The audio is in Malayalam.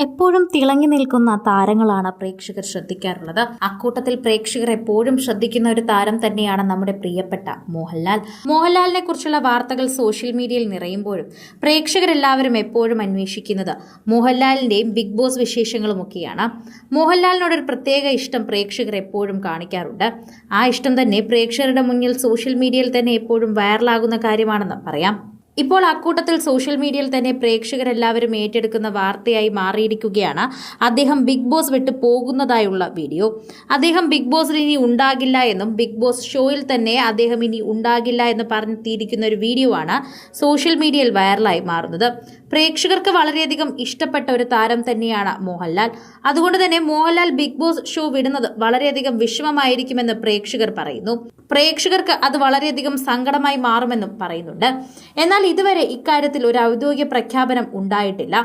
എപ്പോഴും തിളങ്ങി നിൽക്കുന്ന താരങ്ങളാണ് പ്രേക്ഷകർ ശ്രദ്ധിക്കാറുള്ളത്. അക്കൂട്ടത്തിൽ പ്രേക്ഷകർ എപ്പോഴും ശ്രദ്ധിക്കുന്ന ഒരു താരം തന്നെയാണ് നമ്മുടെ പ്രിയപ്പെട്ട മോഹൻലാൽ. മോഹൻലാലിനെ കുറിച്ചുള്ള വാർത്തകൾ സോഷ്യൽ മീഡിയയിൽ നിറയുമ്പോഴും പ്രേക്ഷകരെല്ലാവരും എപ്പോഴും അന്വേഷിക്കുന്നത് മോഹൻലാലിന്റെയും ബിഗ് ബോസ് വിശേഷങ്ങളുമൊക്കെയാണ്. മോഹൻലാലിനോടൊരു പ്രത്യേക ഇഷ്ടം പ്രേക്ഷകർ എപ്പോഴും കാണിക്കാറുണ്ട്. ആ ഇഷ്ടം തന്നെ പ്രേക്ഷകരുടെ മുന്നിൽ സോഷ്യൽ മീഡിയയിൽ തന്നെ എപ്പോഴും വൈറലാകുന്ന കാര്യമാണെന്ന് പറയാം. ഇപ്പോൾ അക്കൂട്ടത്തിൽ സോഷ്യൽ മീഡിയയിൽ തന്നെ പ്രേക്ഷകരെല്ലാവരും ഏറ്റെടുക്കുന്ന വാർത്തയായി മാറിയിരിക്കുകയാണ് അദ്ദേഹം ബിഗ് ബോസ് വിട്ട് പോകുന്നതായുള്ള വീഡിയോ. അദ്ദേഹം ബിഗ് ബോസിൽ ഇനി ഉണ്ടാകില്ല എന്നും ബിഗ് ബോസ് ഷോയിൽ തന്നെ അദ്ദേഹം ഇനി ഉണ്ടാകില്ല എന്ന് പറഞ്ഞെത്തിയിരിക്കുന്ന ഒരു വീഡിയോ ആണ് സോഷ്യൽ മീഡിയയിൽ വൈറലായി മാറുന്നത്. പ്രേക്ഷകർക്ക് വളരെയധികം ഇഷ്ടപ്പെട്ട ഒരു താരം തന്നെയാണ് മോഹൻലാൽ. അതുകൊണ്ട് തന്നെ മോഹൻലാൽ ബിഗ് ബോസ് ഷോ വിടുന്നത് വളരെയധികം വിഷമമായിരിക്കുമെന്ന് പ്രേക്ഷകർ പറയുന്നു. പ്രേക്ഷകർക്ക് അത് വളരെയധികം സങ്കടമായി മാറുമെന്നും പറയുന്നുണ്ട്. എന്നാൽ ഇതുവരെ ഇക്കാര്യത്തിൽ ഒരു ഔദ്യോഗിക പ്രഖ്യാപനം ഉണ്ടായിട്ടില്ല.